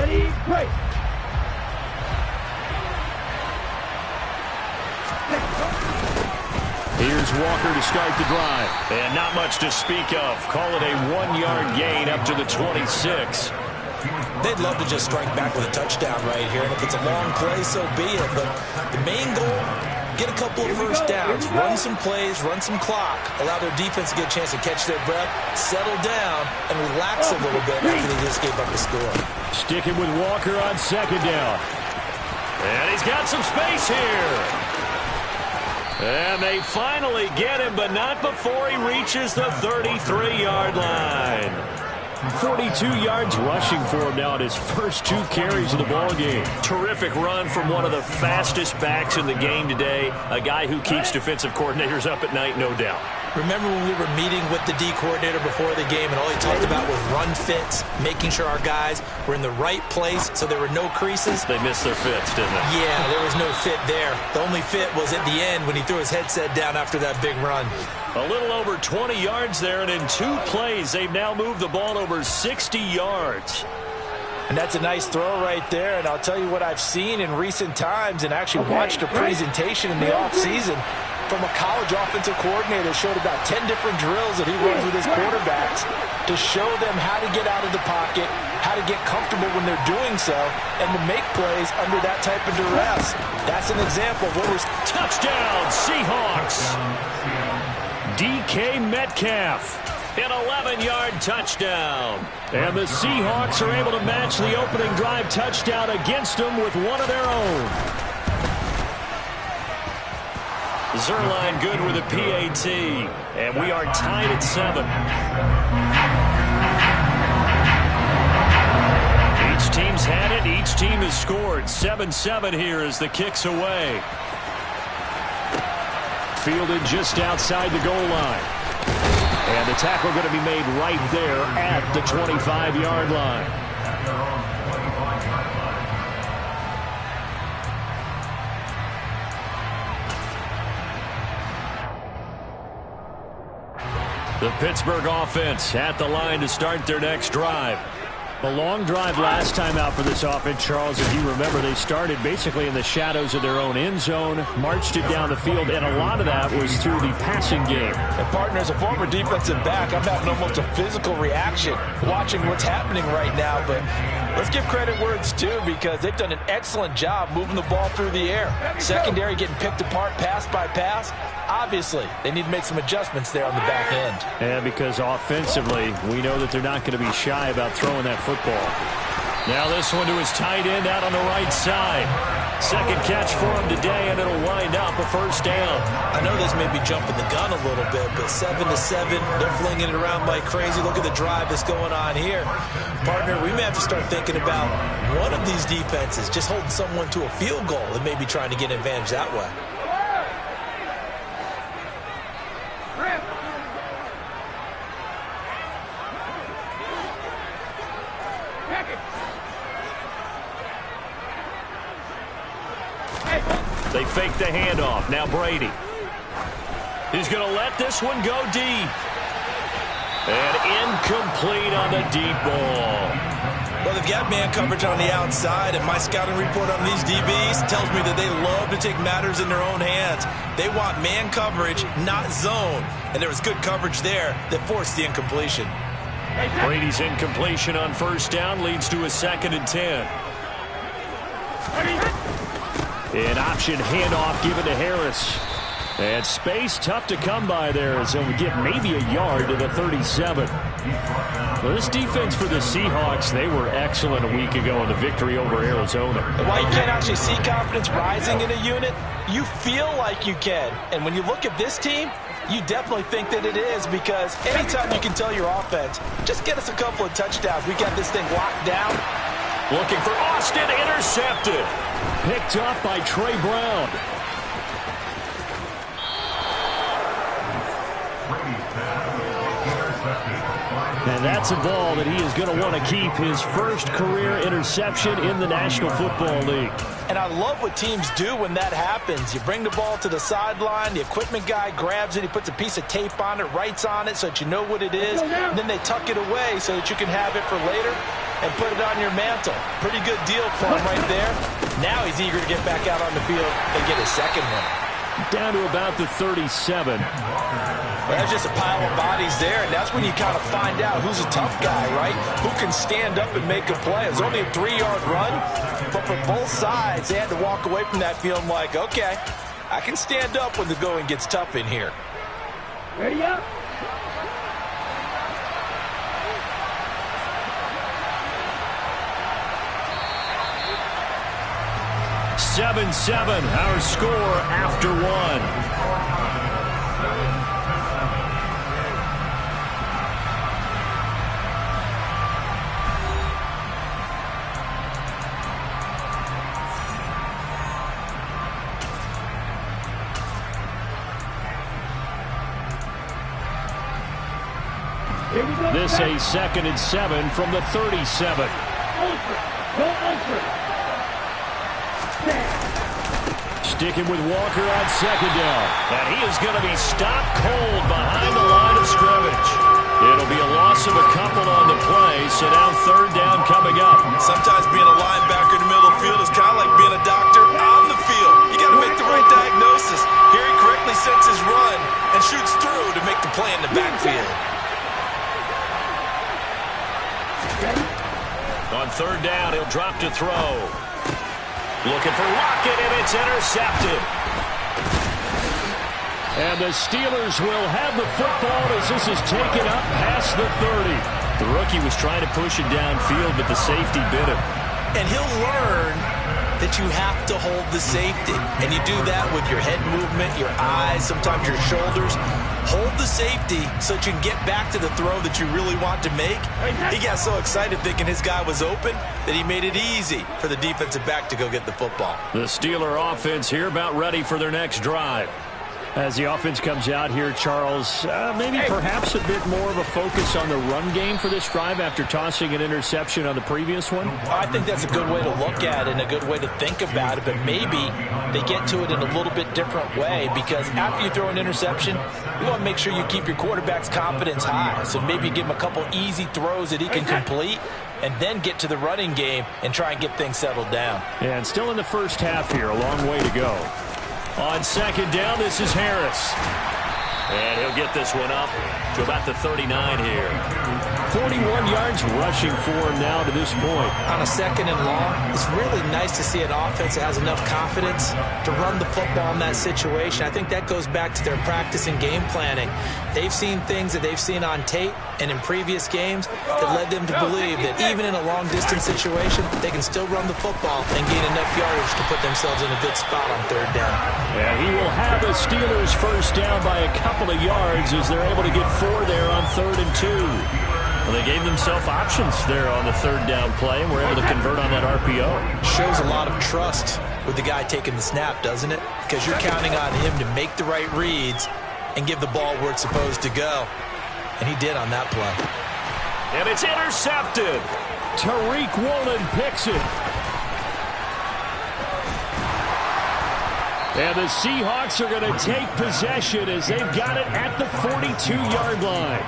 Ready, break. Here's Walker to start the drive. And not much to speak of. Call it a 1-yard gain up to the 26. They'd love to just strike back with a touchdown right here. And if it's a long play, so be it. But the main goal, get a couple of first downs, run some plays, run some clock, allow their defense to get a chance to catch their breath, settle down, and relax a little bit after they just gave up the score. Sticking with Walker on second down. And he's got some space here. And they finally get him, but not before he reaches the 33-yard line. 42 yards rushing for him now at his first 2 carries of the ball game. Terrific run from one of the fastest backs in the game today. A guy who keeps defensive coordinators up at night, no doubt. Remember when we were meeting with the D coordinator before the game and all he talked about was run fits, making sure our guys were in the right place so there were no creases? They missed their fits, didn't they? Yeah, there was no fit there. The only fit was at the end when he threw his headset down after that big run. A little over 20 yards there, and in 2 plays, they've now moved the ball over 60 yards. And that's a nice throw right there, and I'll tell you what I've seen in recent times and actually watched a presentation in the offseason from a college offensive coordinator that showed about 10 different drills that he runs with his quarterbacks to show them how to get out of the pocket, how to get comfortable when they're doing so, and to make plays under that type of duress. That's an example of what we're... Touchdown, Seahawks! DK Metcalf, an 11-yard touchdown. And the Seahawks are able to match the opening drive touchdown against them with one of their own. Zuerlein good with a PAT, and we are tied at 7. Each team's had it. Each team has scored. 7-7 here as the kick's away. Fielded just outside the goal line. And the tackle going to be made right there at the 25-yard line. The Pittsburgh offense at the line to start their next drive. A long drive last time out for this offense, Charles. If you remember, they started basically in the shadows of their own end zone, marched it down the field, and a lot of that was through the passing game. And partner, as a former defensive back, I'm having almost a physical reaction watching what's happening right now. But let's give credit where it's due because they've done an excellent job moving the ball through the air. Secondary getting picked apart pass by pass. Obviously, they need to make some adjustments there on the back end. And because offensively, we know that they're not going to be shy about throwing that football. Now this one to his tight end out on the right side. Second catch for him today, and it'll wind up a first down. I know this may be jumping the gun a little bit, but 7-7, they're flinging it around like crazy. Look at the drive that's going on here. Partner, we may have to start thinking about one of these defenses just holding someone to a field goal and maybe trying to get an advantage that way. They fake the handoff. Now Brady. He's going to let this one go deep. And incomplete on the deep ball. Well, they've got man coverage on the outside, and my scouting report on these DBs tells me that they love to take matters in their own hands. They want man coverage, not zone. And there was good coverage there that forced the incompletion. Brady's incompletion on first down leads to a 2nd and 10. An option handoff given to Harris. And space tough to come by there as he'll get maybe a yard to the 37. Well, this defense for the Seahawks, they were excellent a week ago in the victory over Arizona. And while you can't actually see confidence rising in a unit, you feel like you can. And when you look at this team, you definitely think that it is because anytime you can tell your offense, just get us a couple of touchdowns. We got this thing locked down. Looking for Austin, intercepted. Picked up by Trey Brown. And that's a ball that he is going to want to keep, his first career interception in the National Football League. And I love what teams do when that happens. You bring the ball to the sideline, the equipment guy grabs it, he puts a piece of tape on it, writes on it so that you know what it is, and then they tuck it away so that you can have it for later. and put it on your mantle. Pretty good deal for him right there. Now he's eager to get back out on the field and get his second one. Down to about the 37. Well, that's just a pile of bodies there, and that's when you kind of find out who's a tough guy, right? Who can stand up and make a play. It was only a 3-yard run, but for both sides, they had to walk away from that feeling like, okay, I can stand up when the going gets tough in here. Ready up. 7-7, our score after one. This a 2nd and 7 from the 37. Sticking with Walker on 2nd down. And he is going to be stopped cold behind the line of scrimmage. It'll be a loss of a couple on the play, so now 3rd down coming up. Sometimes being a linebacker in the middle of the field is kind of like being a doctor on the field. You got to make the right diagnosis. Here he correctly sets his run and shoots through to make the play in the backfield. On 3rd down, he'll drop to throw. Looking for Lockett, and it's intercepted. And the Steelers will have the football as this is taken up past the 30. The rookie was trying to push it downfield, but the safety bit him. And he'll learn that you have to hold the safety. And you do that with your head movement, your eyes, sometimes your shoulders. Hold the safety so that you can get back to the throw that you really want to make. He got so excited thinking his guy was open that he made it easy for the defensive back to go get the football. The Steeler offense here about ready for their next drive. As the offense comes out here, Charles, maybe perhaps a bit more of a focus on the run game for this drive after tossing an interception on the previous one? I think that's a good way to look at it and a good way to think about it, but maybe they get to it in a little bit different way because after you throw an interception, you want to make sure you keep your quarterback's confidence high. So maybe give him a couple easy throws that he can complete and then get to the running game and try and get things settled down. And still in the first half here, a long way to go. On 2nd down, this is Harris. And he'll get this one up to about the 39 here. 41 yards rushing for him now to this point. On a 2nd and long, it's really nice to see an offense that has enough confidence to run the football in that situation. I think that goes back to their practice and game planning. They've seen things that they've seen on tape and in previous games that led them to believe that even in a long-distance situation, they can still run the football and gain enough yardage to put themselves in a good spot on 3rd down. And he will have the Steelers first down by a couple of yards as they're able to get 4 there on 3rd and 2. Well, they gave themselves options there on the 3rd down play and were able to convert on that RPO. Shows a lot of trust with the guy taking the snap, doesn't it? Because you're counting on him to make the right reads and give the ball where it's supposed to go. And he did on that play. And it's intercepted. Tariq Woolen picks it. And the Seahawks are going to take possession as they've got it at the 42-yard line.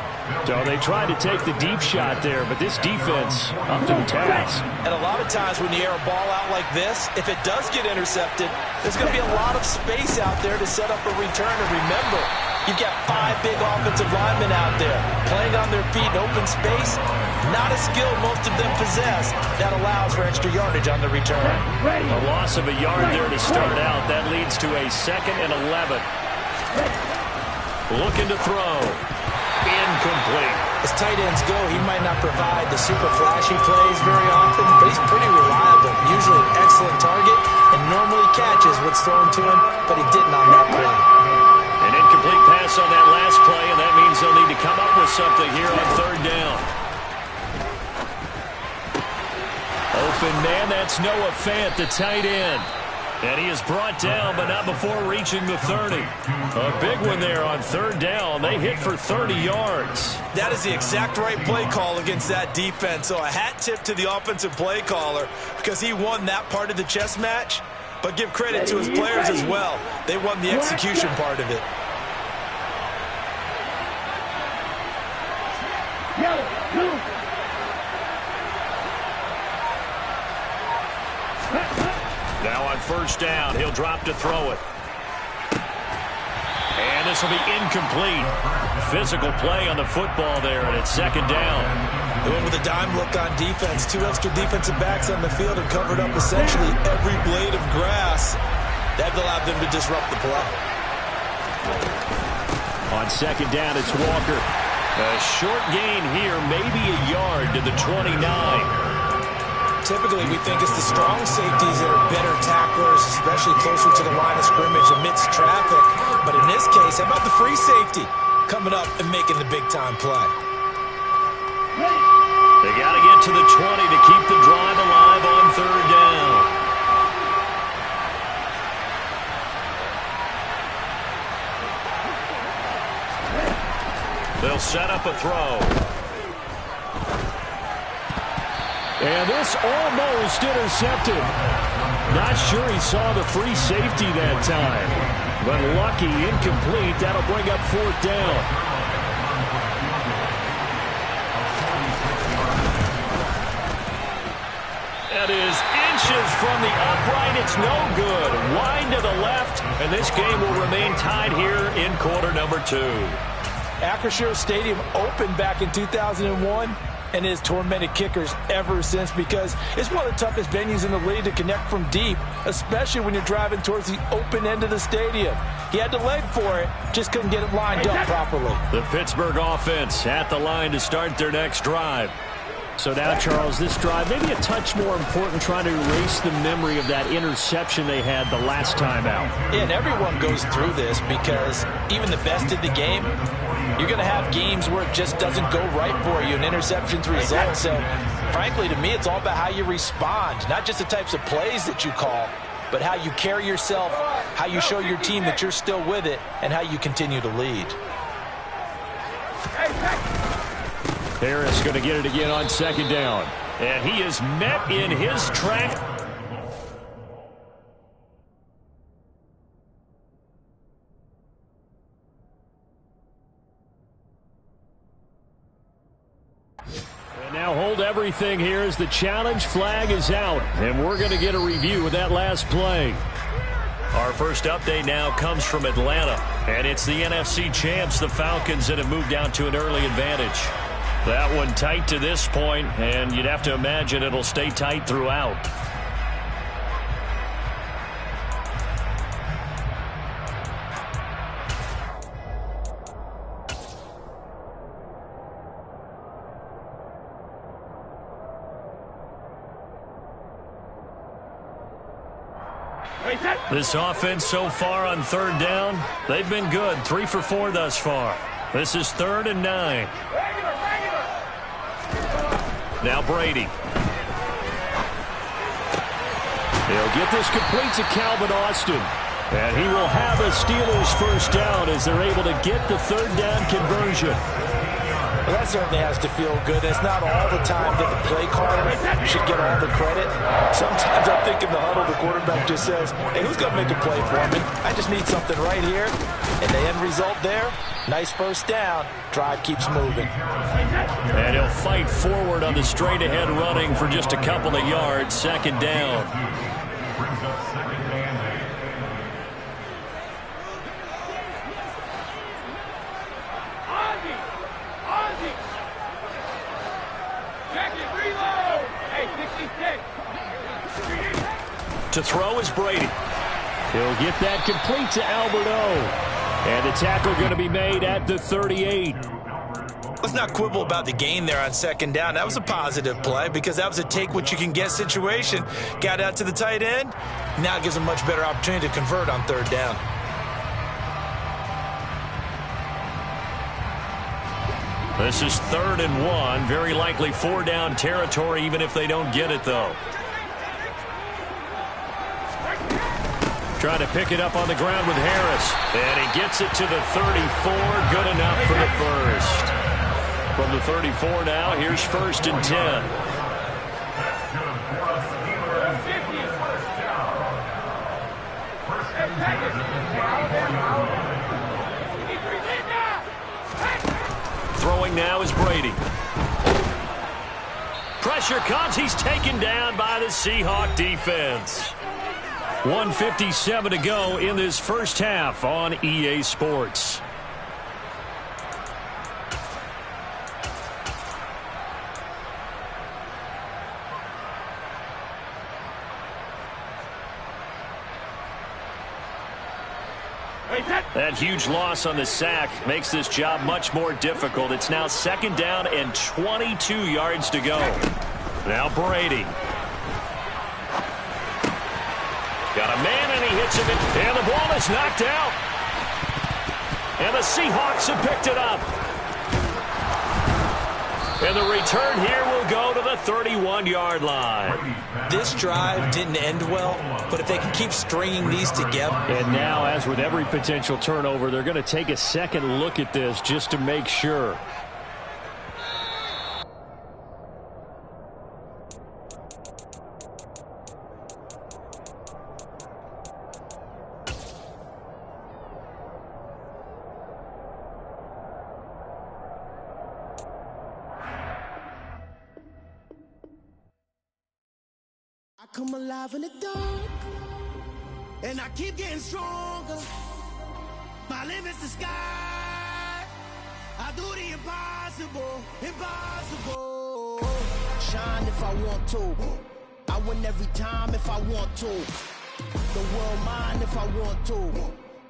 So they tried to take the deep shot there, but this defense up to the task. And a lot of times when you air a ball out like this, if it does get intercepted, there's going to be a lot of space out there to set up a return. And remember, you've got 5 big offensive linemen out there playing on their feet in open space. Not a skill most of them possess that allows for extra yardage on the return. A loss of a yard there to start out. That leads to a 2nd and 11. Looking to throw. Incomplete. As tight ends go, he might not provide the super flashy plays very often, but he's pretty reliable. Usually an excellent target and normally catches what's thrown to him, but he didn't on that play. An incomplete pass on that last play, and that means they'll need to come up with something here on 3rd down. Open man, that's Noah Fant, the tight end. And he is brought down, but not before reaching the 30. A big one there on 3rd down. They hit for 30 yards. That is the exact right play call against that defense. So a hat tip to the offensive play caller because he won that part of the chess match. But give credit to his players as well. They won the execution part of it. first down. He'll drop to throw it. And this will be incomplete. Physical play on the football there, and it's second down. They went with a dime look on defense. 2 extra defensive backs on the field and covered up essentially every blade of grass. That allowed them to disrupt the play. On second down, it's Walker. A short gain here, maybe a yard to the 29. Typically, we think it's the strong safeties that are better tacklers, especially closer to the line of scrimmage amidst traffic. But in this case, how about the free safety coming up and making the big-time play? They got to get to the 20 to keep the drive alive on third down. They'll set up a throw. And this almost intercepted. Not sure he saw the free safety that time. But lucky, incomplete. That'll bring up fourth down. That is inches from the upright. It's no good. Line to the left, and this game will remain tied here in quarter number 2. Acrisure Stadium opened back in 2001 and has tormented kickers ever since because it's one of the toughest venues in the league to connect from deep, especially when you're driving towards the open end of the stadium. He had the leg for it, just couldn't get it lined up properly. The Pittsburgh offense at the line to start their next drive. So now, Charles, this drive maybe a touch more important, trying to erase the memory of that interception they had the last time out. Yeah, and everyone goes through this because even the best in the game, you're going to have games where it just doesn't go right for you, and interceptions result. So, frankly, to me, it's all about how you respond, not just the types of plays that you call, but how you carry yourself, how you show your team that you're still with it, and how you continue to lead. Harris going to get it again on second down. And he is met in his track. And now hold everything here as the challenge flag is out. And we're going to get a review of that last play. Our first update now comes from Atlanta. And it's the NFC champs, the Falcons, that have moved down to an early advantage. That one tight to this point, and you'd have to imagine it'll stay tight throughout. This offense so far on third down, they've been good. 3 for 4 thus far. This is 3rd and 9. Now Brady. He'll get this complete to Calvin Austin. And he will have a Steelers first down as they're able to get the third down conversion. Well, that certainly has to feel good. It's not all the time that the play caller should get all the credit. Sometimes I think in the huddle, the quarterback just says, hey, who's going to make a play for me? I just need something right here. And the end result there, nice first down. Drive keeps moving. And he'll fight forward on the straight-ahead running for just a couple of yards. Second down. To throw is Brady. He'll get that complete to Albert O. And the tackle going to be made at the 38. Let's not quibble about the gain there on second down. That was a positive play because that was a take-what-you-can-get situation. Got out to the tight end. Now it gives a much better opportunity to convert on third down. This is 3rd and 1. Very likely 4-down territory even if they don't get it, though. Trying to pick it up on the ground with Harris. And he gets it to the 34. Good enough for the first. From the 34 now, here's 1st and 10. Throwing now is Brady. Pressure comes. He's taken down by the Seahawk defense. 1:57 to go in this first half on EA Sports. That huge loss on the sack makes this job much more difficult. It's now 2nd down and 22 yards to go. Now Brady. Got a man, and he hits him, and the ball is knocked out. And the Seahawks have picked it up. And the return here will go to the 31-yard line. This drive didn't end well, but if they can keep stringing these together. And now, as with every potential turnover, they're going to take a second look at this just to make sure. Come alive in the dark, and I keep getting stronger. My limit's the sky. I do the impossible, impossible. Shine if I want to. I win every time if I want to. The world mine if I want to.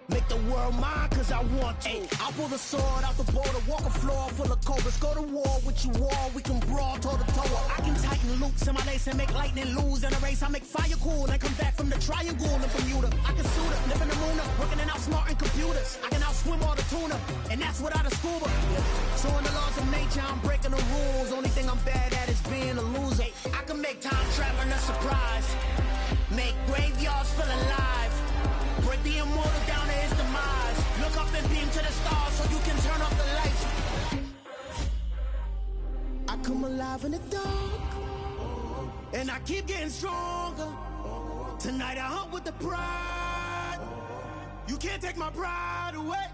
Make the world mine cause I want to. I'll pull the sword out the border, walk a floor full of cobras. Go to war with you all, we can brawl toe to toe. I can tighten loops in my lace and make lightning lose in a race. I make fire cool and come back from the triangle in Bermuda. I can suit it, live in the moon, working and outsmarting computers. I can outswim all the tuna, and that's without a scuba. So in the laws of nature, I'm breaking the rules. Only thing I'm bad at is being a loser. I can make time traveling a surprise. Make graveyards feel alive. Break the immortal down to his demise. Look up and beam to the stars so you can turn off the lights. I come alive in the dark, and I keep getting stronger. Tonight I hunt with the pride. You can't take my pride away.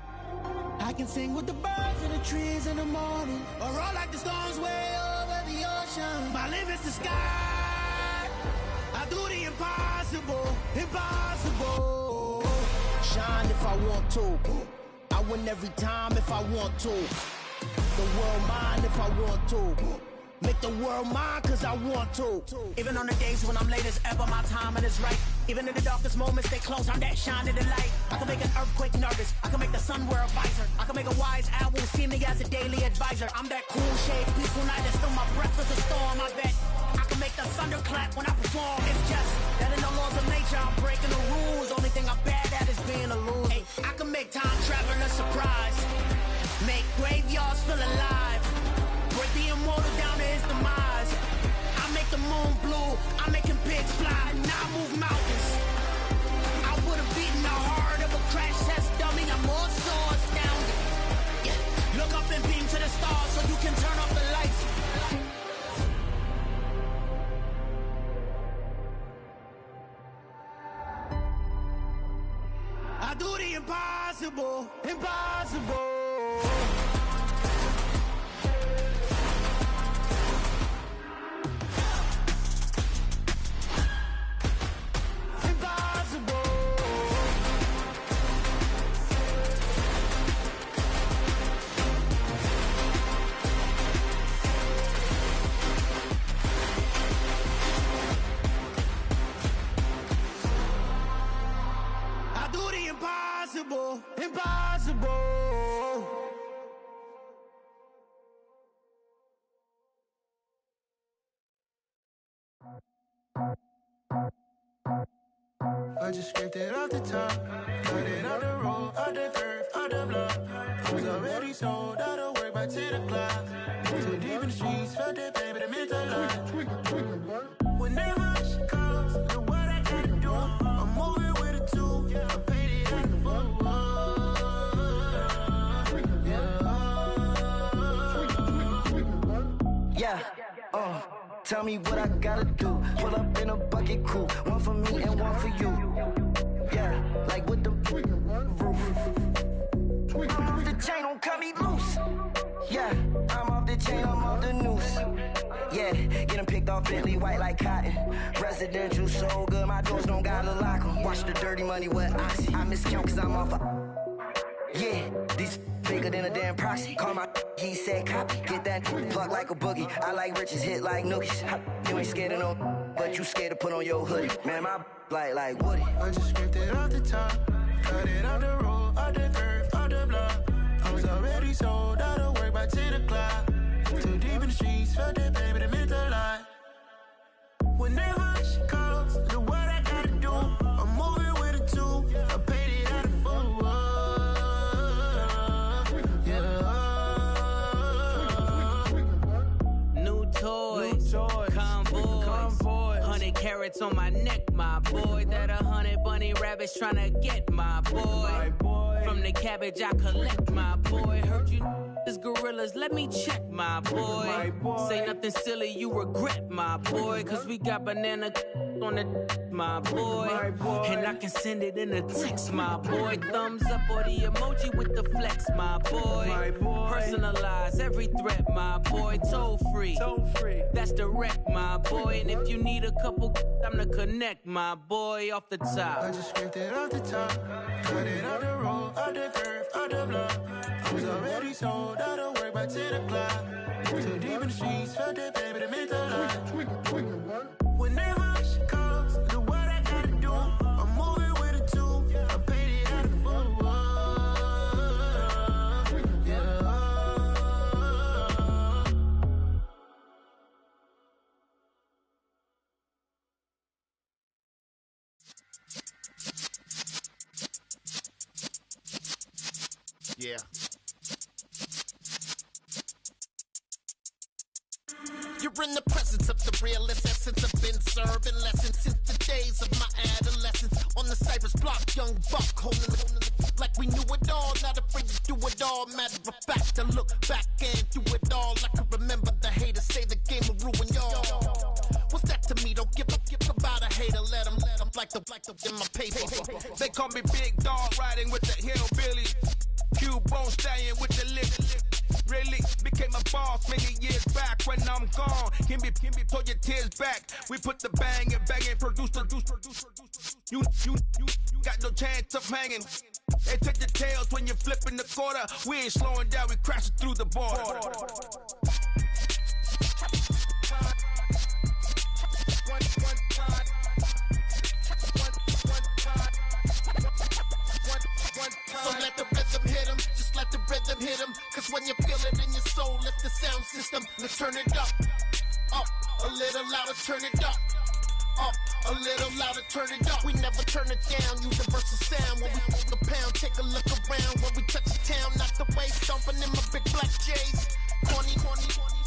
I can sing with the birds and the trees in the morning, or roll like the storms way over the ocean. My limit's the sky. I do the impossible, impossible. Shine if I want to. I win every time if I want to. The world mine if I want to. Make the world mine cause I want to. Even on the days when I'm late as ever, my timing is right. Even in the darkest moments, stay close, I'm that shining the light. I can make an earthquake nervous. I can make the sun wear a visor. I can make a wise owl see me as a daily advisor. I'm that cool shade, peaceful night, and still my breath is a storm. I bet I can make the thunder clap when I perform. It's just that in the laws of nature, I'm breaking the rules. Only thing I'm bad at is being a loser. Hey, I can make time traveling a surprise. Make graveyards feel alive. Break the immortal down to his demise. I make the moon blue. I'm making pigs fly. Now I move mountains. I would have beaten the heart of a crash test dummy. I'm more so astounded. Yeah. Look up and beam to the stars so you can turn off the lights. I do the impossible, impossible. Impossible, impossible. I just scraped it off the top, cut it on the road, on the curve, on the block. I was already sold out of work by 10 o'clock. Too deep in the streets, felt that pain, but it meant a lot. Whenever she comes, look what I gotta do. I'm moving with a two, I'm painted like a fool. Yeah, tell me what I gotta do. Pull up in a bucket crew, one for me and one for you. Yeah, like with the roof. I'm off the chain, don't cut me loose. Yeah, I'm off the chain, I'm off the noose. Yeah, get them picked off Bentley white like cotton. Residential so good, my doors don't gotta lock them. Wash the dirty money with Oxy. I miscount cause I'm off yeah, these bigger than a damn proxy. Call my he said copy. Get that plug like a boogie. I like riches, hit like nookies. You ain't scared of no, but you scared to put on your hoodie. Man, my like Woody. I just ripped it off the top. Cut it on the road, on the curve, on the block. I was already sold out of work by 10 o'clock. Too deep in the streets, felt that baby, that meant a lot. Whenever she calls, do what I gotta do. I'm moving with a two. I paid it out of full. Yeah. New toys, convoys, 100 carats on my neck, my boy. That 100 bunny rabbits tryna get my boy. From the cabbage I collect, my boy. Heard you is gorillas, let me check, my boy. Say nothing silly, you regret, my boy. Cause we got banana on the my boy. And I can send it in a text, my boy. Thumbs up or the emoji with the flex, my boy. Personalize every threat, my boy. Toll free, that's direct, my boy. And if you need a couple, I'm to connect, my boy. Off the top, I just ripped it off the top. Cut it on the road, on the curve, on the block. I was already sold out of work by 10 o'clock. Too deep in the streets, felt that baby, that meant a lot. Whenever she calls, do what I gotta do. I'm moving with a two. I paid it out of full. Yeah. Yeah. You're in the presence of the realest essence. I've been serving lessons since the days of my adolescence. On the Cypress block, young buck holding it like we knew it all. Not afraid to do it all. Matter of fact, I look back and do it all. I can remember the haters say the game will ruin y'all. What's that to me? Don't give about a hater. Let them like the in my paper. They call me Big Dog, riding with the hillbillies. Q-Bone stallion with the lip. Really became a boss many years back. When I'm gone, can be pull your tears back. We put the bang and produce. You got no chance of hanging. They take your tails when you're flipping the quarter. We ain't slowing down, we crashing through the border. So let the rhythm hit him, just let the rhythm hit him. Cause when you feel it in your soul, lift the sound system. Let's turn it up, a little louder, turn it up, a little louder, turn it up. We never turn it down, universal sound. When we move the pound, take a look around. When we touch the town, not the way, stomping in my big black J's. Corny,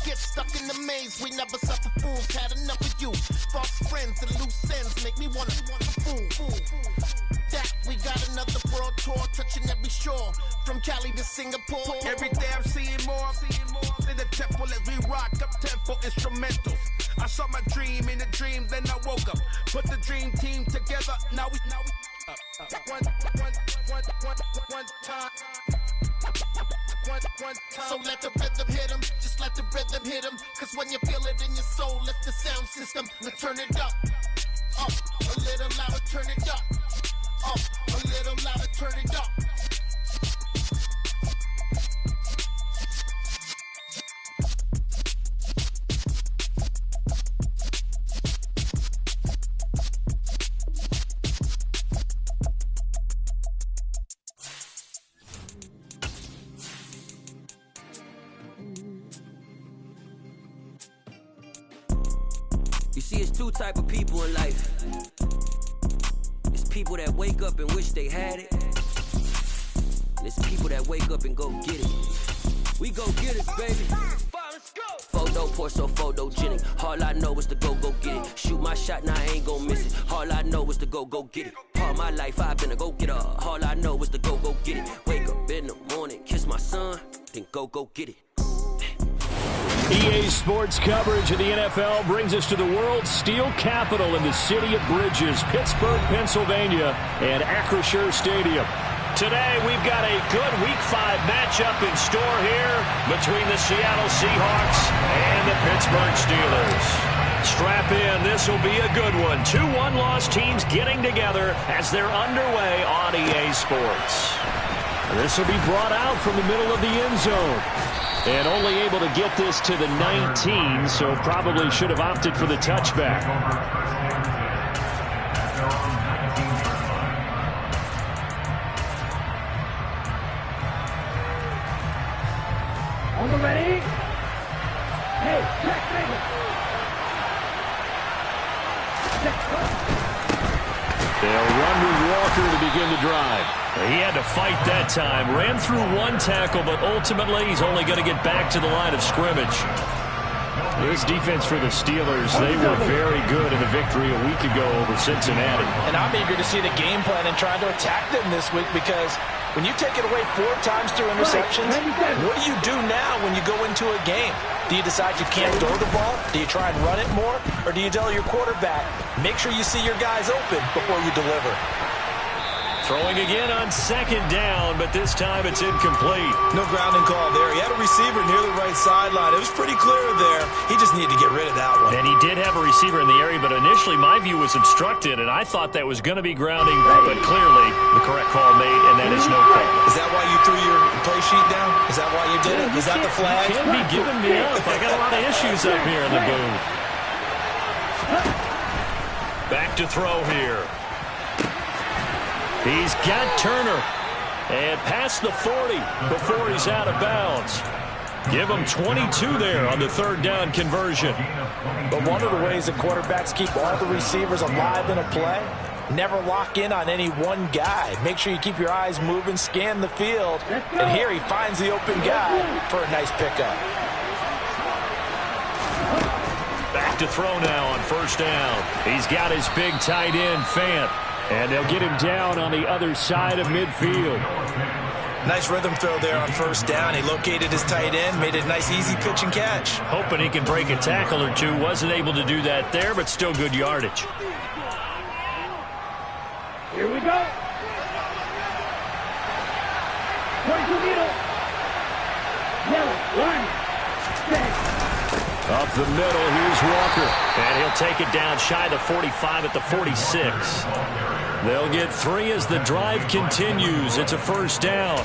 get stuck in the maze. We never suffer fools, had enough of you. False friends and loose ends make me wanna fool. That we got another world tour, touching every shore, from Cali to Singapore. Every day I'm seeing more in the temple as we rock up tempo instrumentals. I saw my dream in a dream, then I woke up. Put the dream team together, now we one time. So let the rhythm hit him, just let the rhythm hit him. Cause when you feel it in your soul, lift the sound system. Let's turn it up, a little louder, turn it up, a little louder, turn it up. You see, it's two type of people in life. It's people that wake up and wish they had it. And it's people that wake up and go get it. We go get it, baby. Photo pour so photogenic. All I know is to go get it. Shoot my shot, now I ain't gon' miss it. All I know is to go get it. All my life I've been a go-getter. All I know is to go get it. Wake up in the morning, kiss my son, then go get it. EA Sports coverage of the NFL brings us to the world's steel capital in the city of bridges, Pittsburgh, Pennsylvania, and Acrisure Stadium. Today, we've got a good Week 5 matchup in store here between the Seattle Seahawks and the Pittsburgh Steelers. Strap in. This will be a good one. 2 one-loss teams getting together as they're underway on EA Sports. This will be brought out from the middle of the end zone. And only able to get this to the 19, so probably should have opted for the touchback. On the ready? Hey, check, They'll run with Walker to begin the drive. He had to fight that time. Ran through 1 tackle, but ultimately he's only going to get back to the line of scrimmage. This defense for the Steelers, they were very good in the victory a week ago over Cincinnati. And I'm eager to see the game plan and try to attack them this week, because when you take it away 4 times through interceptions, what do you do now when you go into a game? Do you decide you can't throw the ball? Do you try and run it more? Or do you tell your quarterback, make sure you see your guys open before you deliver? Throwing again on 2nd down, but this time it's incomplete. No grounding call there. He had a receiver near the right sideline. It was pretty clear there. He just needed to get rid of that one. And he did have a receiver in the area, but initially my view was obstructed, and I thought that was going to be grounding, but clearly the correct call made, and that is no call. Is that why you threw your play sheet down? Is that why you did it? Was that the flag? You can't be giving me up. I got a lot of issues up here in the booth. Back to throw here. He's got Turner. And past the 40 before he's out of bounds. Give him 22 there on the 3rd down conversion. But one of the ways that quarterbacks keep all the receivers alive in a play, never lock in on any one guy. Make sure you keep your eyes moving, scan the field. And here he finds the open guy for a nice pickup. Back to throw now on 1st down. He's got his big tight end, Fant. And they'll get him down on the other side of midfield. Nice rhythm throw there on 1st down. He located his tight end, made it a nice easy pitch and catch. Hoping he can break a tackle or two. Wasn't able to do that there, but still good yardage. Here we go. 22 middle. Yellow, 1, 6. Up the middle, here's Walker. And he'll take it down shy of the 45 at the 46. They'll get 3 as the drive continues. It's a 1st down.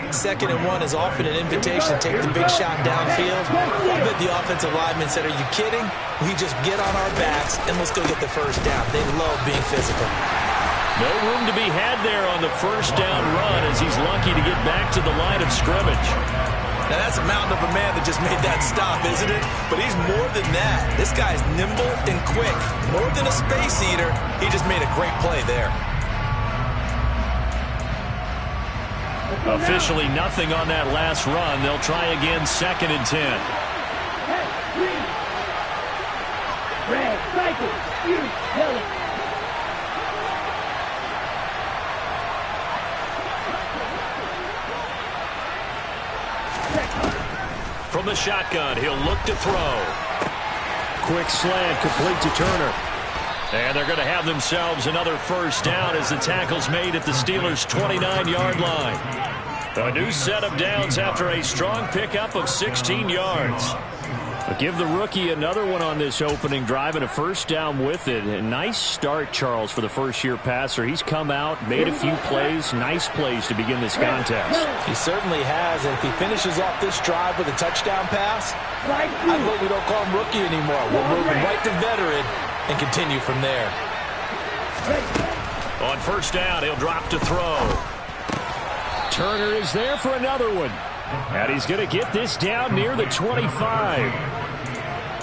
2nd and 1 is often an invitation to take the big shot downfield. I bet the offensive lineman said, are you kidding? We just get on our backs and let's go get the 1st down. They love being physical. No room to be had there on the 1st down run as he's lucky to get back to the line of scrimmage. Now, that's a mountain of a man that just made that stop, isn't it? But he's more than that. This guy's nimble and quick. More than a space eater, he just made a great play there. Officially nothing on that last run. They'll try again 2nd and 10. Red, cycle, you, yellow. From the shotgun, he'll look to throw. Quick slant, complete to Turner. And they're going to have themselves another 1st down as the tackle's made at the Steelers' 29-yard line. A new set of downs after a strong pickup of 16 yards. But give the rookie another one on this opening drive and a 1st down with it. A nice start, Charles, for the first-year passer. He's come out, made a few plays, nice plays to begin this contest. He certainly has, and if he finishes off this drive with a touchdown pass, I hope we don't call him rookie anymore. We'll move him right to veteran and continue from there. On 1st down, he'll drop to throw. Turner is there for another one. And he's going to get this down near the 25.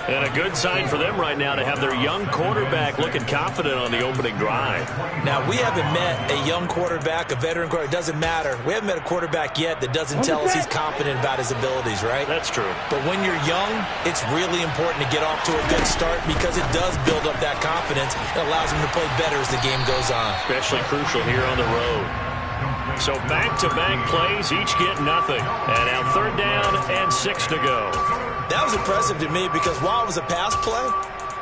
And a good sign for them right now to have their young quarterback looking confident on the opening drive. Now, we haven't met a young quarterback, a veteran quarterback. It doesn't matter. We haven't met a quarterback yet that doesn't tell us he's confident about his abilities, right? That's true. But when you're young, it's really important to get off to a good start because it does build up that confidence. It allows him to play better as the game goes on. Especially crucial here on the road. So back-to-back plays, each get nothing. And now 3rd down and 6 to go. That was impressive to me because while it was a pass play,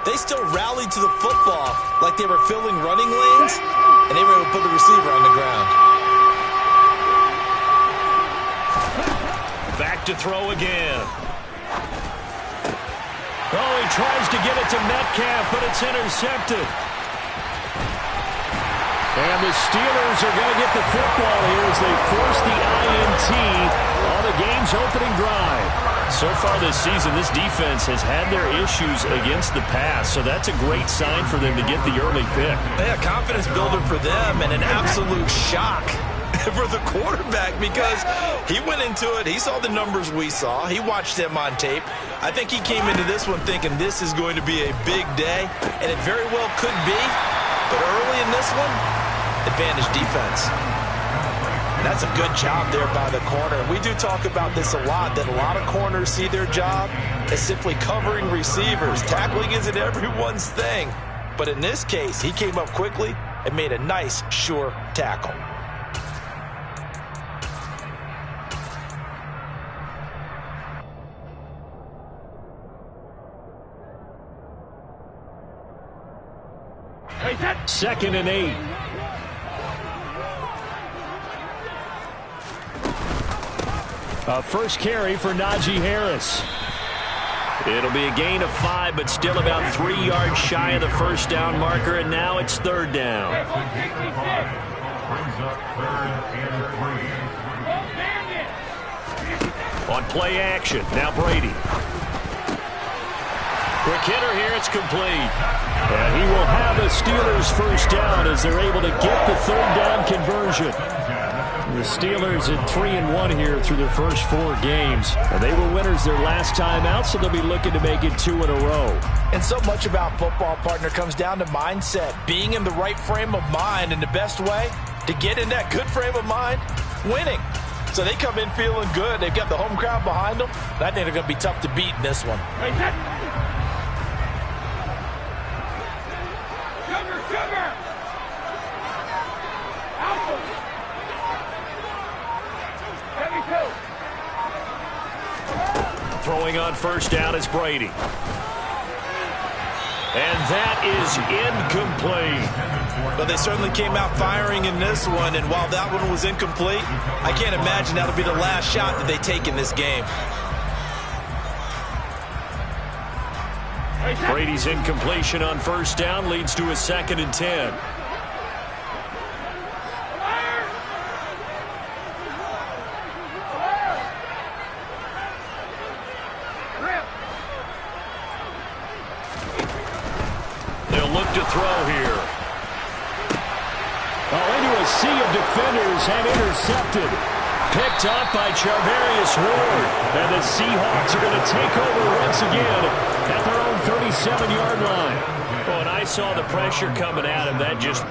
they still rallied to the football like they were filling running lanes, and they were able to put the receiver on the ground. to throw again. Oh, he tries to get it to Metcalf, but it's intercepted. And the Steelers are going to get the football here as they force the INT on the game's opening drive. So far this season, this defense has had their issues against the pass, so that's a great sign for them to get the early pick. Yeah, confidence builder for them and an absolute shock for the quarterback because he went into it. He saw the numbers we saw. He watched them on tape. I think he came into this one thinking this is going to be a big day, and it very well could be. But early in this one, advantage defense. And that's a good job there by the corner. We do talk about this a lot, that a lot of corners see their job as simply covering receivers. Tackling isn't everyone's thing. But in this case, he came up quickly and made a nice, sure tackle. Second and 8. A first carry for Najee Harris. It'll be a gain of 5, but still about 3 yards shy of the first down marker, and now it's third down. On play action, now Brady. Quick hitter here, it's complete. And he will have a Steelers first down as they're able to get the third down conversion. The Steelers at 3-1 here through their first 4 games. And they were winners their last time out, so they'll be looking to make it 2 in a row. And so much about football, partner, comes down to mindset. Being in the right frame of mind, and the best way to get in that good frame of mind, winning. So they come in feeling good. They've got the home crowd behind them. And I think they're going to be tough to beat in this one. Throwing on first down is Brady. And that is incomplete. But they certainly came out firing in this one, and while that one was incomplete, I can't imagine that'll be the last shot that they take in this game. Brady's incompletion on first down leads to a 2nd and 10. Throw here. Into a sea of defenders and intercepted. Picked up by Charvarius Ward. And the Seahawks are going to take over once again at their own 37-yard line. Oh, and I saw the pressure coming at him. That just...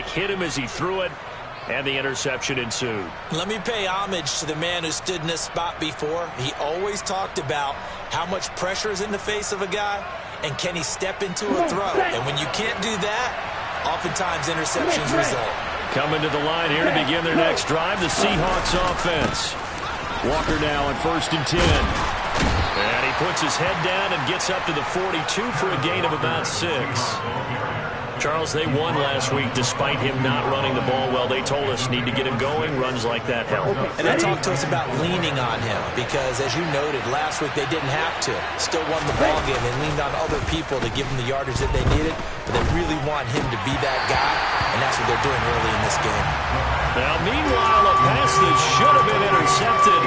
quarterback hit him as he threw it, and the interception ensued. Let me pay homage to the man who stood in this spot before. He always talked about how much pressure is in the face of a guy, and can he step into a throw. And when you can't do that, oftentimes interceptions result. Coming to the line here to begin their next drive, the Seahawks offense. Walker now on 1st and 10. And he puts his head down and gets up to the 42 for a gain of about 6. Charles, they won last week despite him not running the ball well. They told us need to get him going. Runs like that help. And they talked to us about leaning on him because, as you noted, last week they didn't have to. Still won the ball game. They leaned on other people to give them the yardage that they needed. But they really want him to be that guy, and that's what they're doing early in this game. Now, meanwhile, a pass that should have been intercepted,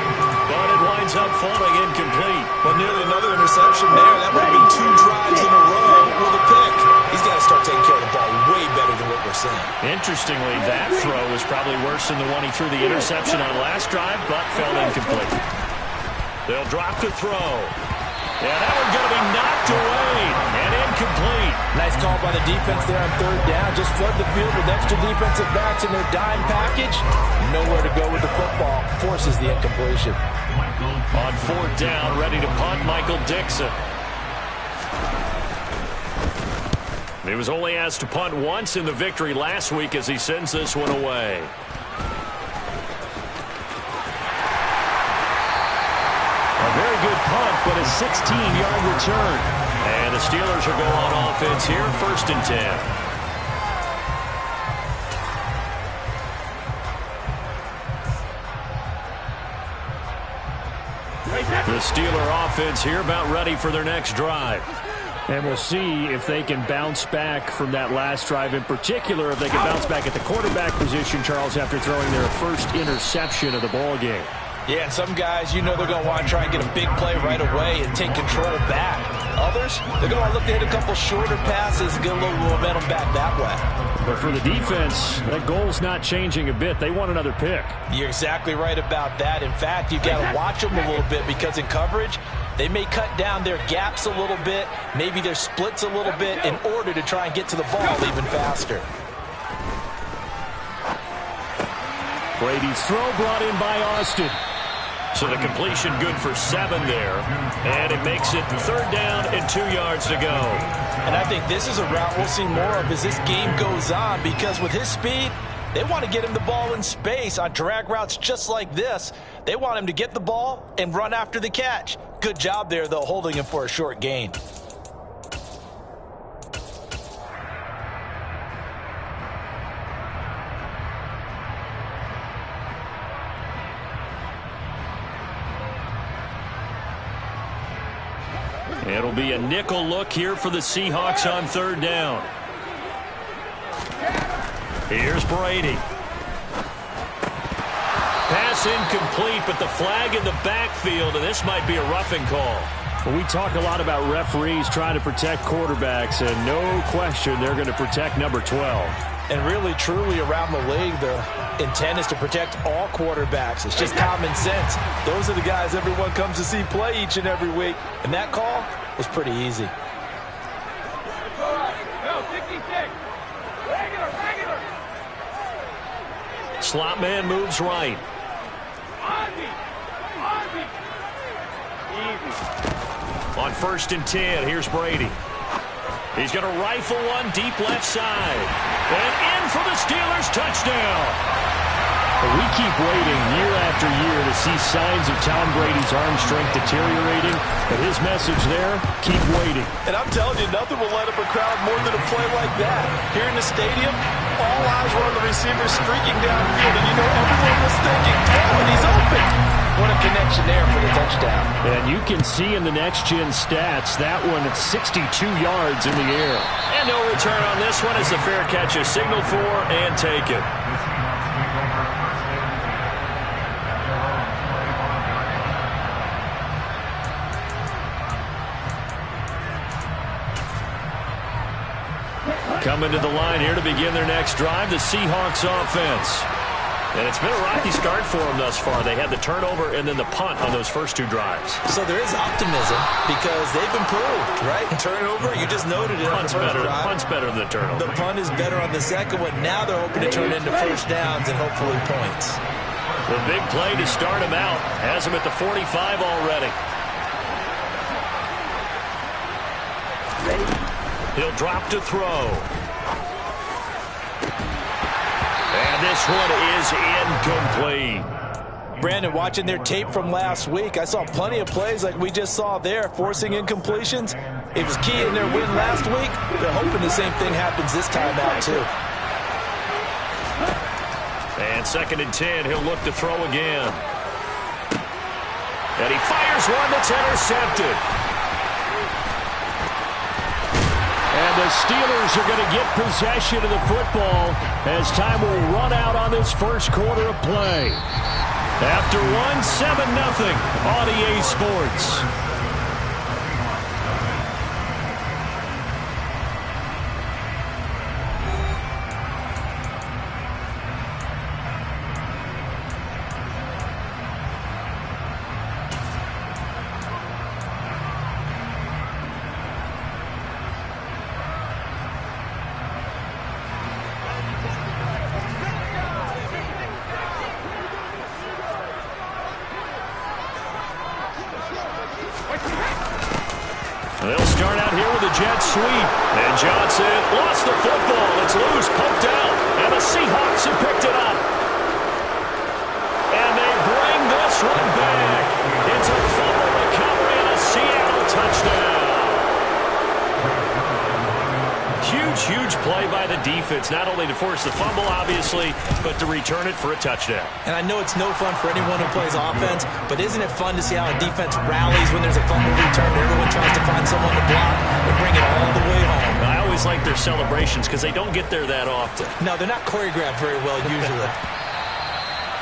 but it winds up falling incomplete. Well, nearly another interception there. That would have been 2 drives in a row with a pick. He's got to start taking care of the ball way better than what we're seeing. Interestingly, that throw was probably worse than the one he threw the interception on last drive, but fell incomplete. They'll drop the throw. Yeah, that one's going to be knocked away and incomplete. Nice call by the defense there on 3rd down. Just flood the field with extra defensive backs in their dime package. Nowhere to go with the football. Forces the incompletion. On 4th down, ready to punt, Michael Dixon. He was only asked to punt once in the victory last week as he sends this one away. A very good punt, but a 16-yard return. And the Steelers will go on offense here, 1st and 10. The Steeler offense here about ready for their next drive. And we'll see if they can bounce back from that last drive, in particular if they can bounce back at the quarterback position, Charles, after throwing their first interception of the ball game. Yeah, and some guys, you know they're going to want to try and get a big play right away and take control back. Others, they're going to look to hit a couple shorter passes and get a little momentum back that way. But for the defense, that goal's not changing a bit. They want another pick. You're exactly right about that. In fact, you've got to watch them a little bit because in coverage, they may cut down their gaps a little bit, maybe their splits a little bit in order to try and get to the ball even faster. Brady's throw brought in by Austin. So the completion good for 7 there. And it makes it 3rd down and 2 yards to go. And I think this is a route we'll see more of as this game goes on because with his speed, they want to get him the ball in space on drag routes just like this. They want him to get the ball and run after the catch. Good job there, though, holding him for a short gain. It'll be a nickel look here for the Seahawks on 3rd down. Here's Brady. Pass incomplete, but the flag in the backfield, and this might be a roughing call. Well, we talk a lot about referees trying to protect quarterbacks, and no question they're going to protect number 12. And really, truly, around the league, the intent is to protect all quarterbacks. It's just common sense. Those are the guys everyone comes to see play each and every week. And that call was pretty easy. Slot man moves right. On 1st and 10, here's Brady. He's going to rifle one deep left side. And in for the Steelers touchdown. We keep waiting year after year to see signs of Tom Brady's arm strength deteriorating. But his message there, keep waiting. And I'm telling you, nothing will light up a crowd more than a play like that. Here in the stadium, all eyes were on the receiver streaking downfield. And you know everyone was thinking, oh, and he's open. What a connection there for the touchdown. And you can see in the next-gen stats, that one at 62 yards in the air. And no return on this one as the fair catch is signaled for and taken. Coming to the line here to begin their next drive, the Seahawks offense. And it's been a rocky start for them thus far. They had the turnover and then the punt on those first 2 drives. So there is optimism because they've improved, right? Turnover, you just noted it. Punt's better than the turnover. The punt is better on the second one. Now they're hoping to turn into first downs and hopefully points. The big play to start him out has him at the 45 already. He'll drop to throw. And this one is incomplete. Brandon, watching their tape from last week, I saw plenty of plays like we just saw there, forcing incompletions. It was key in their win last week. They're hoping the same thing happens this time out, too. And 2nd and 10, he'll look to throw again. And he fires one that's intercepted. And the Steelers are going to get possession of the football as time will run out on this first quarter of play. After 7-0 on EA Sports. They'll start out here with a jet sweep. And Johnson lost the football. It's loose, poked out. And the Seahawks have picked it up. And they bring this one back. It's a fumble recovery and a Seattle touchdown. Huge play by the defense, not only to force the fumble, obviously, but to return it for a touchdown. And I know it's no fun for anyone who plays offense, but isn't it fun to see how a defense rallies when there's a fumble return and everyone tries to find someone to block and bring it all the way home? I always like their celebrations because they don't get there that often. No, they're not choreographed very well usually.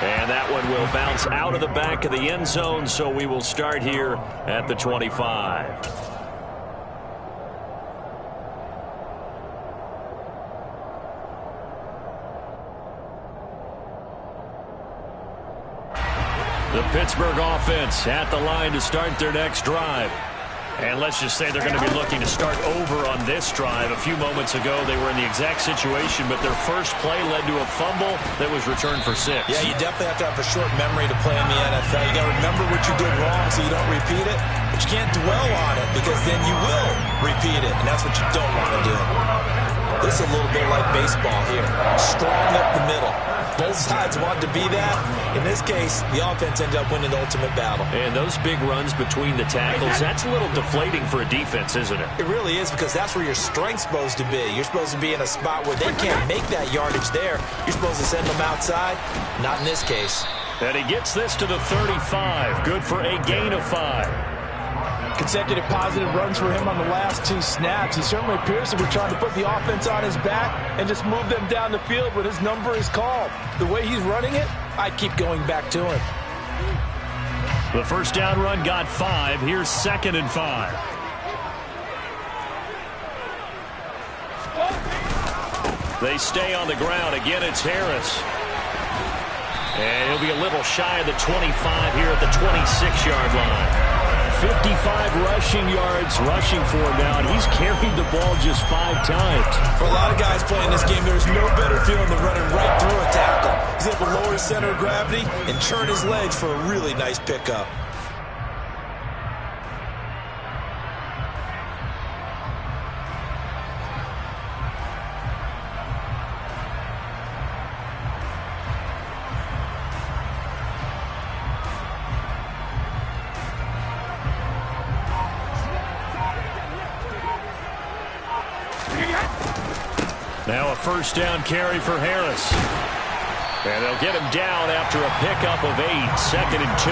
And that one will bounce out of the back of the end zone, so we will start here at the 25. The Pittsburgh offense at the line to start their next drive. And let's just say they're going to be looking to start over on this drive. A few moments ago, they were in the exact situation, but their first play led to a fumble that was returned for 6. Yeah, you definitely have to have a short memory to play in the NFL. You got to remember what you did wrong so you don't repeat it, but you can't dwell on it because then you will repeat it, and that's what you don't want to do. This is a little bit like baseball here. Strong up the middle. Both sides want to be that. In this case, the offense ended up winning the ultimate battle. And those big runs between the tackles, that's a little deflating for a defense, isn't it? It really is, because that's where your strength's supposed to be. You're supposed to be in a spot where they can't make that yardage there. You're supposed to send them outside. Not in this case. And he gets this to the 35. Good for a gain of 5. Consecutive positive runs for him on the last 2 snaps. He certainly appears to be trying to put the offense on his back and just move them down the field when his number is called. The way he's running it, I'd keep going back to him. The first down run got 5. Here's 2nd and 5. They stay on the ground. Again, it's Harris. And he'll be a little shy of the 25 here at the 26-yard line. 55 rushing yards rushing for him now, and he's carried the ball just 5 times. For a lot of guys playing this game, there's no better feeling than running right through a tackle. He's able to lower his center of gravity and churn his legs for a really nice pickup. Now a first down carry for Harris. And they'll get him down after a pickup of 8, 2nd and 2.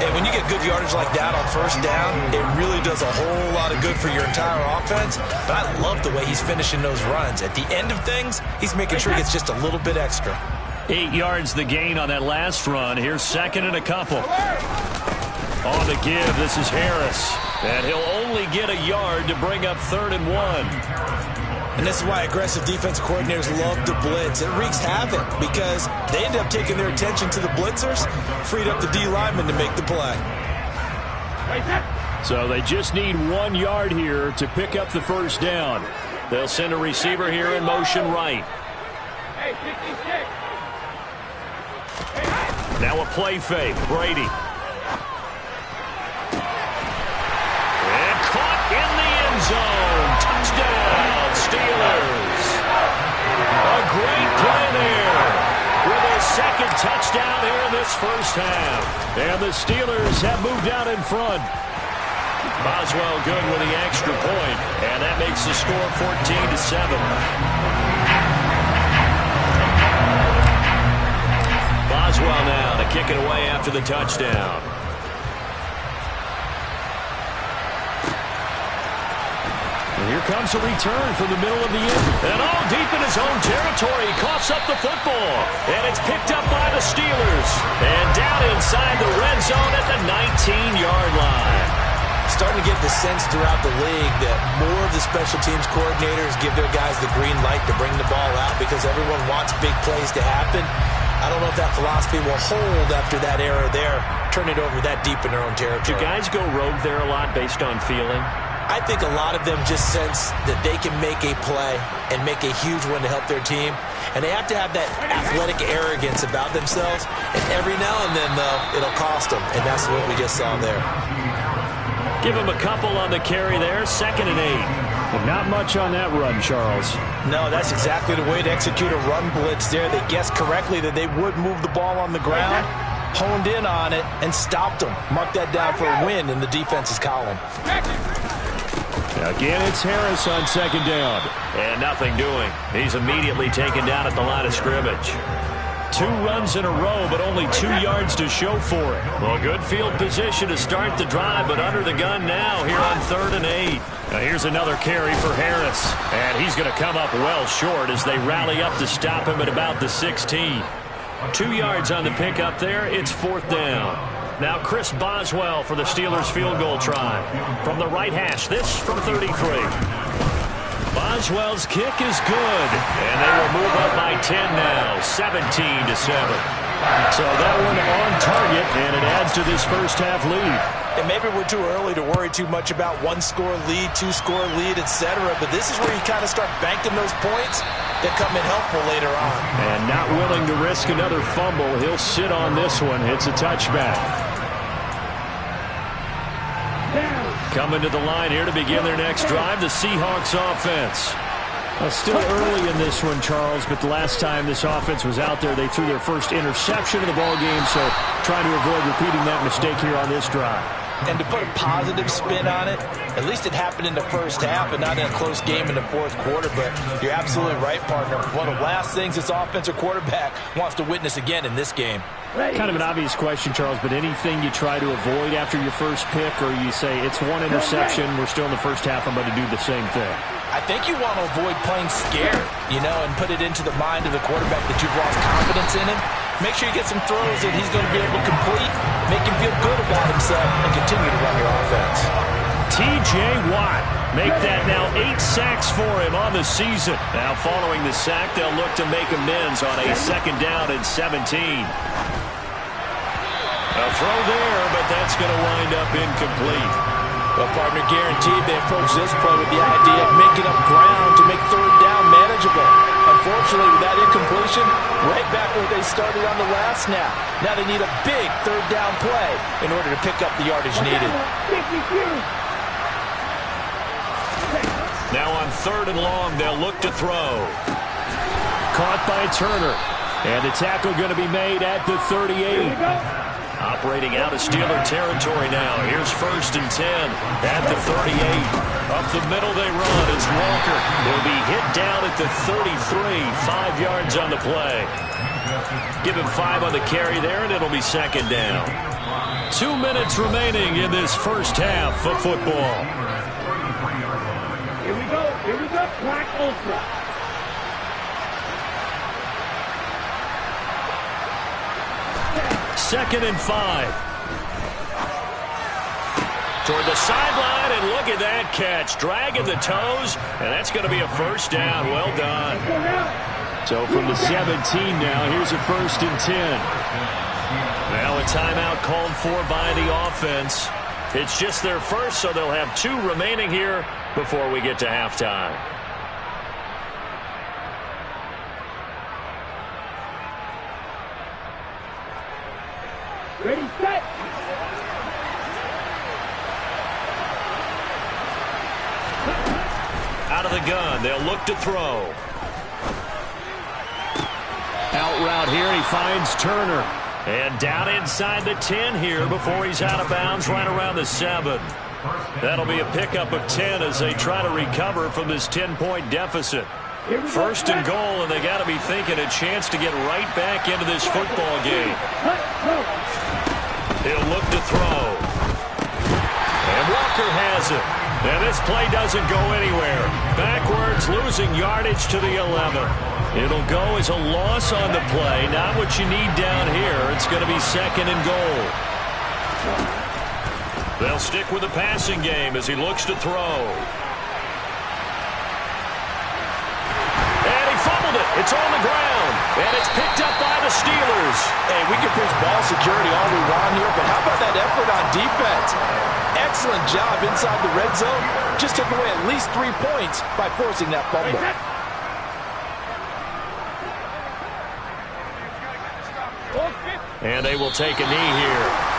And when you get good yardage like that on first down, it really does a whole lot of good for your entire offense. But I love the way he's finishing those runs. At the end of things, he's making sure he gets just a little bit extra. 8 yards the gain on that last run. Here's 2nd and a couple. On the give, this is Harris. And he'll only get a yard to bring up 3rd and 1. And this is why aggressive defensive coordinators love to blitz. It wreaks havoc because they end up taking their attention to the blitzers, freed up the D lineman to make the play. So they just need 1 yard here to pick up the first down. They'll send a receiver here in motion right. Now a play fake. Brady. And caught in the end zone. Touchdown, Steelers. A great play there with their second touchdown here in this first half. And the Steelers have moved out in front. Boswell good with the extra point, and that makes the score 14-7. Boswell now to kick it away after the touchdown. And here comes a return from the middle of the end. And all deep in his own territory. He coughs up the football. And it's picked up by the Steelers. And down inside the red zone at the 19-yard line. Starting to get the sense throughout the league that more of the special teams coordinators give their guys the green light to bring the ball out because everyone wants big plays to happen. I don't know if that philosophy will hold after that era there. Turn it over that deep in their own territory. Do guys go rogue there a lot based on feeling? I think a lot of them just sense that they can make a play and make a huge one to help their team. And they have to have that athletic arrogance about themselves. And every now and then, though, it'll cost them. And that's what we just saw there. Give him a couple on the carry there. 2nd and 8. But not much on that run, Charles. No, that's exactly the way to execute a run blitz there. They guessed correctly that they would move the ball on the ground, honed in on it, and stopped them. Mark that down for a win in the defense's column. Again, it's Harris on 2nd down. And nothing doing. He's immediately taken down at the line of scrimmage. 2 runs in a row, but only 2 yards to show for it. Well, good field position to start the drive, but under the gun now here on 3rd and 8. Now here's another carry for Harris. And he's going to come up well short as they rally up to stop him at about the 16. 2 yards on the pickup there. It's 4th down. Now Chris Boswell for the Steelers field goal try. From the right hash, this from 33. Boswell's kick is good, and they will move up by 10 now, 17-7. So that one on target, and it adds to this first half lead. And maybe we're too early to worry too much about 1-score lead, 2-score lead, etc. But this is where you kind of start banking those points that come in helpful later on. And not willing to risk another fumble, he'll sit on this one. It's a touchback. Coming to the line here to begin their next drive, the Seahawks offense. Still early in this one, Charles, but the last time this offense was out there, they threw their first interception of the ball game, so trying to avoid repeating that mistake here on this drive. And to put a positive spin on it, at least it happened in the first half and not in a close game in the 4th quarter, but you're absolutely right, partner. One of the last things this offensive quarterback wants to witness again in this game. Kind of an obvious question, Charles, but anything you try to avoid after your first pick, or you say it's 1 interception, we're still in the first half, I'm going to do the same thing? I think you want to avoid playing scared, and put it into the mind of the quarterback that you've lost confidence in him. Make sure you get some throws that he's going to be able to complete, make him feel good about himself, and continue to run your offense. T.J. Watt, make that now 8 sacks for him on the season. Now following the sack, they'll look to make amends on a 2nd down and 17. A throw there, but that's going to wind up incomplete. Well, partner, guaranteed they approach this play with the idea of making up ground to make 3rd down manageable. Unfortunately, with that incompletion, right back where they started on the last snap. Now they need a big 3rd down play in order to pick up the yardage needed. Now on 3rd and long, they'll look to throw. Caught by Turner. And the tackle going to be made at the 38. Operating out of Steeler territory now. Here's 1st and 10 at the 38. Up the middle they run as Walker will be hit down at the 33. 5 yards on the play. Give him 5 on the carry there, and it'll be 2nd down. 2 minutes remaining in this first half of football. Here we go, Black Ultra. toward the sideline, and look at that catch. Dragging the toes, and that's going to be a first down. Well done. So from the 17 now, here's a 1st and 10. Now a timeout called for by the offense. It's just their first, so they'll have 2 remaining here before we get to halftime. Ready, set. Out of the gun, they'll look to throw. Out route here, he finds Turner. And down inside the 10 here before he's out of bounds right around the 7. That'll be a pickup of 10 as they try to recover from this 10-point deficit. 1st and goal, and they got to be thinking a chance to get right back into this football game. He'll look to throw. And Walker has it. And this play doesn't go anywhere. Backwards, losing yardage to the 11. It'll go as a loss on the play. Not what you need down here. It's going to be 2nd and goal. They'll stick with the passing game as he looks to throw. And he fumbled it. It's on the ground. And it's picked up by the Steelers. Hey, we can preach ball security all we want here, but how about that effort on defense? Excellent job inside the red zone. Just took away at least 3 points by forcing that fumble. And they will take a knee here.